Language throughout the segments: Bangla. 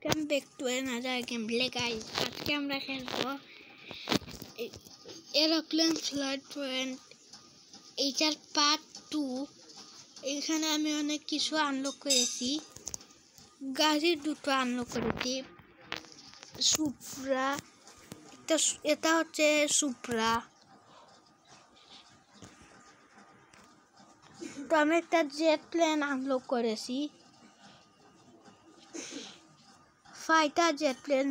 Welcome back to another gameplay, guys. আজকে আমরা খেলবো এরোপ্লেন ফ্লাইট পয়েন্ট এইটার পার্ট 2। এখানে আমি অনেক কিছু আনলক করেছি। গাড়ি দুটো আনলক করেছি, সুপ্রা। এটা হচ্ছে সুপ্রা। তো আমি একটা জেট প্লেন আনলক করেছি, fighter jet plane.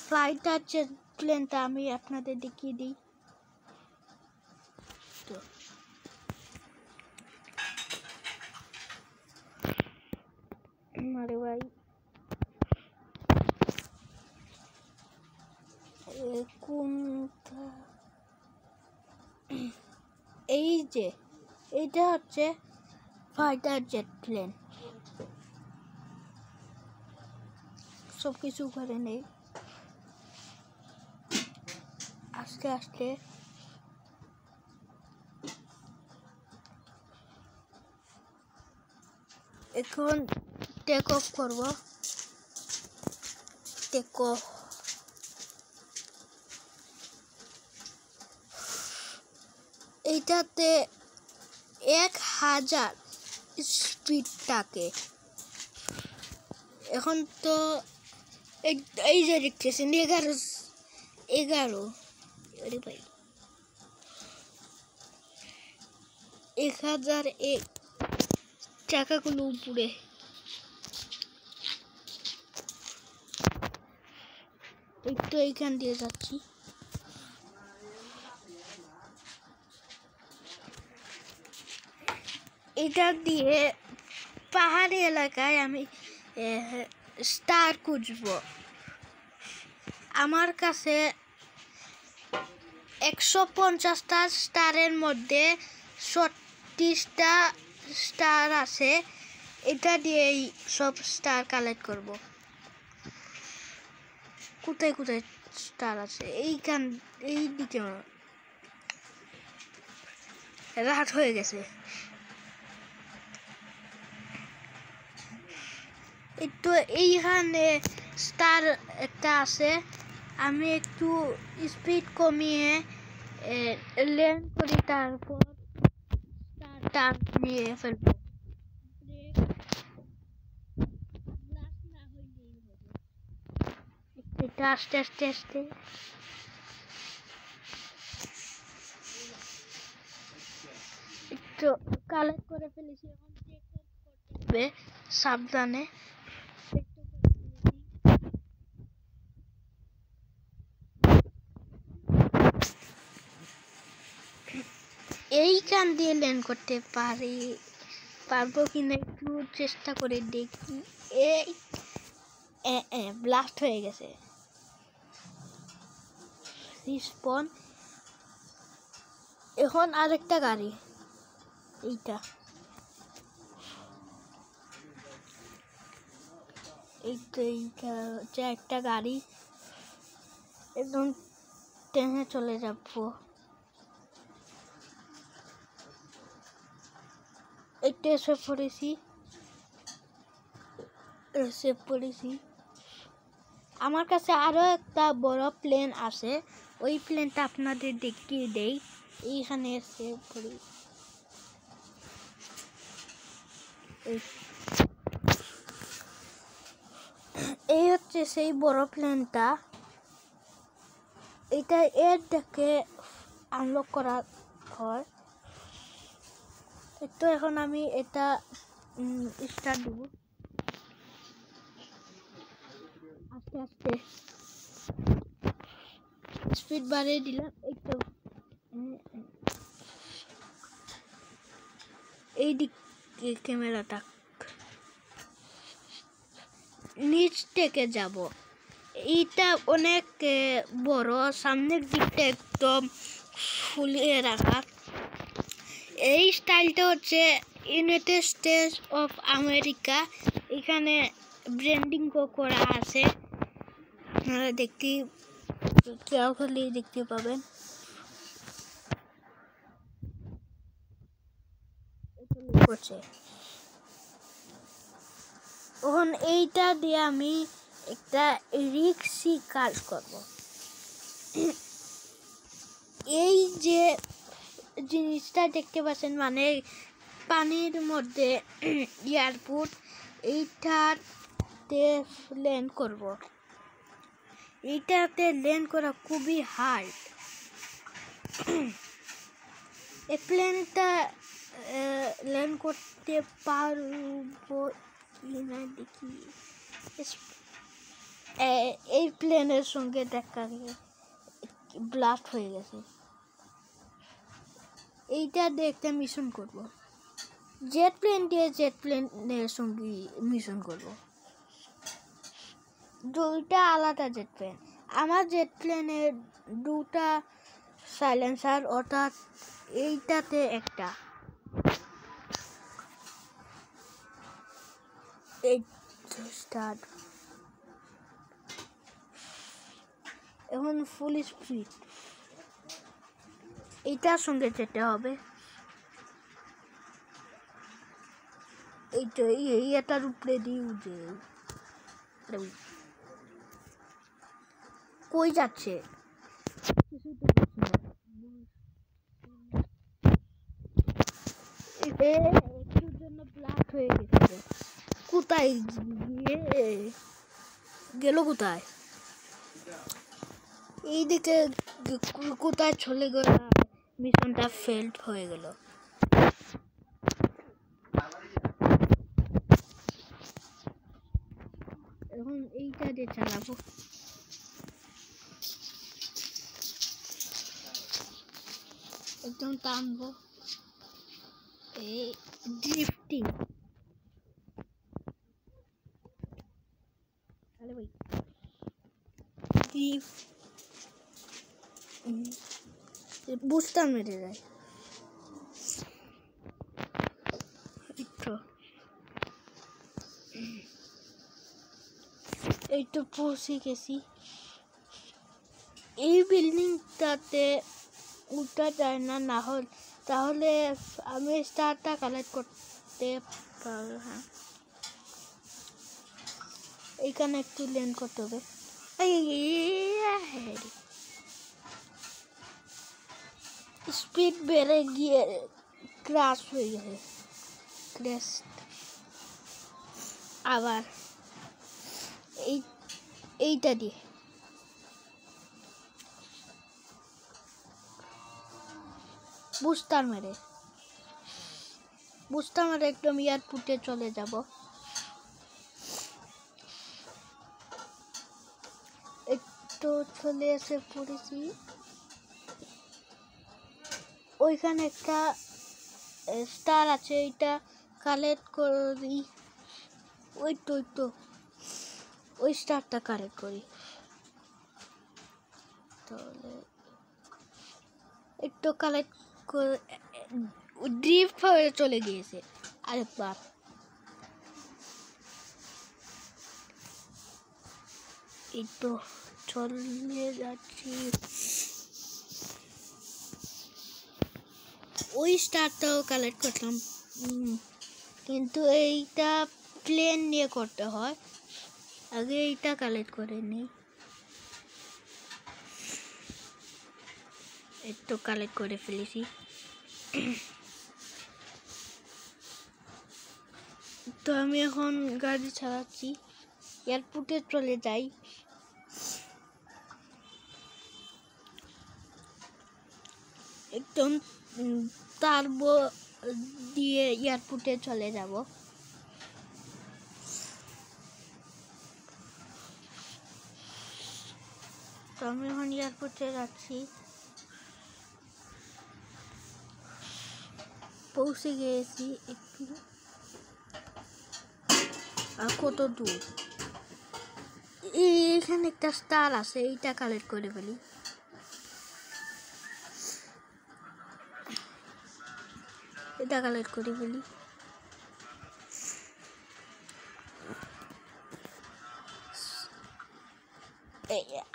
Fighter jet প্লেনটা আমি আপনাদের দেখিয়ে দিই। তো আরে ভাই, কোনটা? এই যে এইটা হচ্ছে ফাইটার জেট প্লেন। সব কিছু করে নেই, আস্তে আস্তে। এখন টেক অফ করব। Take off. এইটাতে 1000 স্পিড থাকে। এখন তো এই যে দেখতেছেন 11 আরে ভাই, 1001 টাকাগুলো উপরে। একটু এইখান দিয়ে যাচ্ছি। এটা দিয়ে পাহাড়ি এলাকায় আমি স্টার খুঁজবো। আমার কাছে 150টা স্টারের মধ্যে 36টা স্টার আছে। এটা দিয়েই সব স্টার কালেক্ট করব। কোথায় কোথায় স্টার আছে? এই দিকে। রাত হয়ে গেছে। একটু এইখানে স্টার একটা আছে। আমি একটু স্পিড কমিয়ে ল্যান্ড করি, তারপর স্টারটা নিয়ে ফেলবো। এটা আস্তে আস্তে আস্তে একটু কালেক্ট করে ফেলেছি। এখন চেক করতে হবে সাবধানে। এইখান দিয়ে ল্যান্ড করতে পারবো কিনা একটু চেষ্টা করে দেখি। এই ব্লাস্ট হয়ে গেছে। রিস্পন। এখন আরেকটা গাড়ি, এইটা হচ্ছে একটা গাড়ি। একদম ট্রেনে চলে যাবো। এটা এসে পড়েছি। আমার কাছে আরো একটা বড় প্লেন আছে, ওই প্লেনটা আপনাদের দেখিয়ে দেই। এইখানে এসে পড়ি। এই হচ্ছে সেই বড় প্লেনটা। এটা এর দেখে আনলক করা হয়। তো এখন আমি এটা স্টার্ট দেব। আস্তে আস্তে স্পিড বাড়িয়ে দিলাম একটু। এই দিক ক্যামেরাটা নিচ থেকে যাব। এইটা অনেক বড়, সামনের দিকটা একদম ফুলিয়ে রাখা। এই স্টাইলটা হচ্ছে ইউনাইটেড স্টেটস অফ আমেরিকা। এখানে ব্র্যান্ডিং করা আছে, আপনারা দেখতে পাবেন। এখন এইটা দিয়ে আমি একটা রিক্সি কাজ করব। এই যে জিনিসটা দেখতে পাচ্ছেন মানে পানির মধ্যে এয়ারপোর্ট এইটাতে ল্যান্ড করব। এইটাতে ল্যান্ড করা খুবই হার্ড। এই প্লেনটা ল্যান্ড করতে পারবো কিনা দেখি। এই প্লেনের সঙ্গে দেখা ব্লাস্ট হয়ে গেছে। এইটা দেখতে মিশন করব। জেট প্লেন দিয়ে জেট প্লেনের সঙ্গে মিশন করব। দুইটা আলাদা জেট প্লেন। আমার জেট প্লেনের দুটা সাইলেন্সার, অর্থাৎ এইটাতে একটা। এই স্টার্ট। এখন ফুল স্পিড। এইটার সঙ্গে যেতে হবে। এইটা এটার উপরে দিয়ে উঠে কই যাচ্ছে কিছু তো বুঝছি না। একটুর জন্য ব্লাস্ট হয়ে গেছে। কোথায় গিয়ে গেল? কোথায়? এইদিকে কোথায় চলে গেল? মিশনটা ফেল্ড হয়ে গেল। এখন এইটা দিয়ে চালাবো। একদম টানবো। এই ড্রিফটিং। আরে ভাই বুঝতাম মেরে যায়। এই তো পৌঁছে গেছি। এই বিল্ডিংটাতে উঠা যায় না, না হলে তাহলে আমি স্টারটা কালেক্ট করতে পারবো। হ্যাঁ, এইখানে একটু ল্যান্ড করতে হবে। স্পিড বেড়ে গিয়ে ক্র্যাশ হয়ে গেছে। ক্র্যাশ আবার এইটা দিয়ে বুস্টার মেরে একদম এয়ারপোর্টে চলে যাব। একটু চলে এসে পড়েছি। ওইখানে একটা স্টার আছে, এটা কালেক্ট করি। ওই তো ওই স্টারটা কালেক্ট করি। তাহলে একটু কালেক্ট করে ড্রিফট হয়ে চলে গিয়েছে। আরেকবার এই তো চলে যাচ্ছি। ওই স্টারটাও কালেক্ট করলাম, কিন্তু এইটা প্লেন নিয়ে করতে হয়। আগে এইটা কালেক্ট করে নিই। একটু কালেক্ট করে ফেলেছি। তো আমি এখন গাড়ি চালাচ্ছি, এয়ারপোর্টে চলে যাই। একদম টার্বো দিয়ে এয়ারপোর্টে চলে যাব। তো আমি এখন এয়ারপোর্টে যাচ্ছি। পৌঁছে গিয়েছি। একটু আর কত দূর? এখানে একটা স্টার আছে, এইটা কালেক্ট করে ফেলি। এটা কালেক্ট করে ফেলি।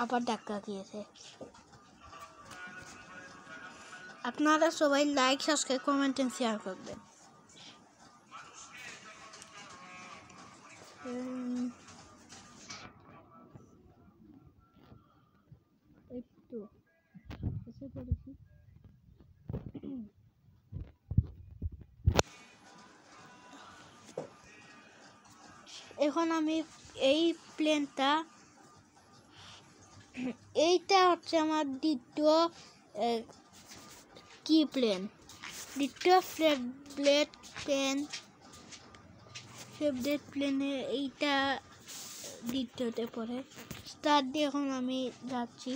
আবার ধাক্কা খেয়েছে। আপনারা সবাই like, subscribe, comment and share করবেন। এখন আমি এই প্লেনটা, এইটা হচ্ছে আমার দ্বিতীয় কি প্লেন, দ্বিতীয় ফ্লেট প্লেনে এইটা দ্বিতীয়তে পড়ে। স্টার্ট দিয়ে এখন আমি যাচ্ছি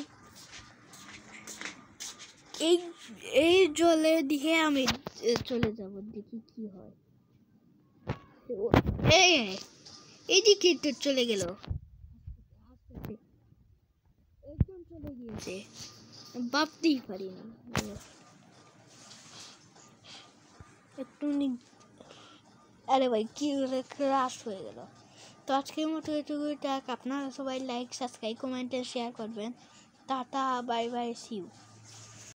এই জলে দিকে আমি চলে যাব, দেখি কি হয়। এইদিকে তো চলে গেল, একদম চলে গিয়েছে, ভাবতেই পারিনি। একটু আরে ভাই কি ক্রাশ হয়ে গেল। তো আজকের মতো এটুকুই থাক। আপনারা সবাই লাইক, সাবস্ক্রাইব, কমেন্টে শেয়ার করবেন। Tata, bye bye, see you.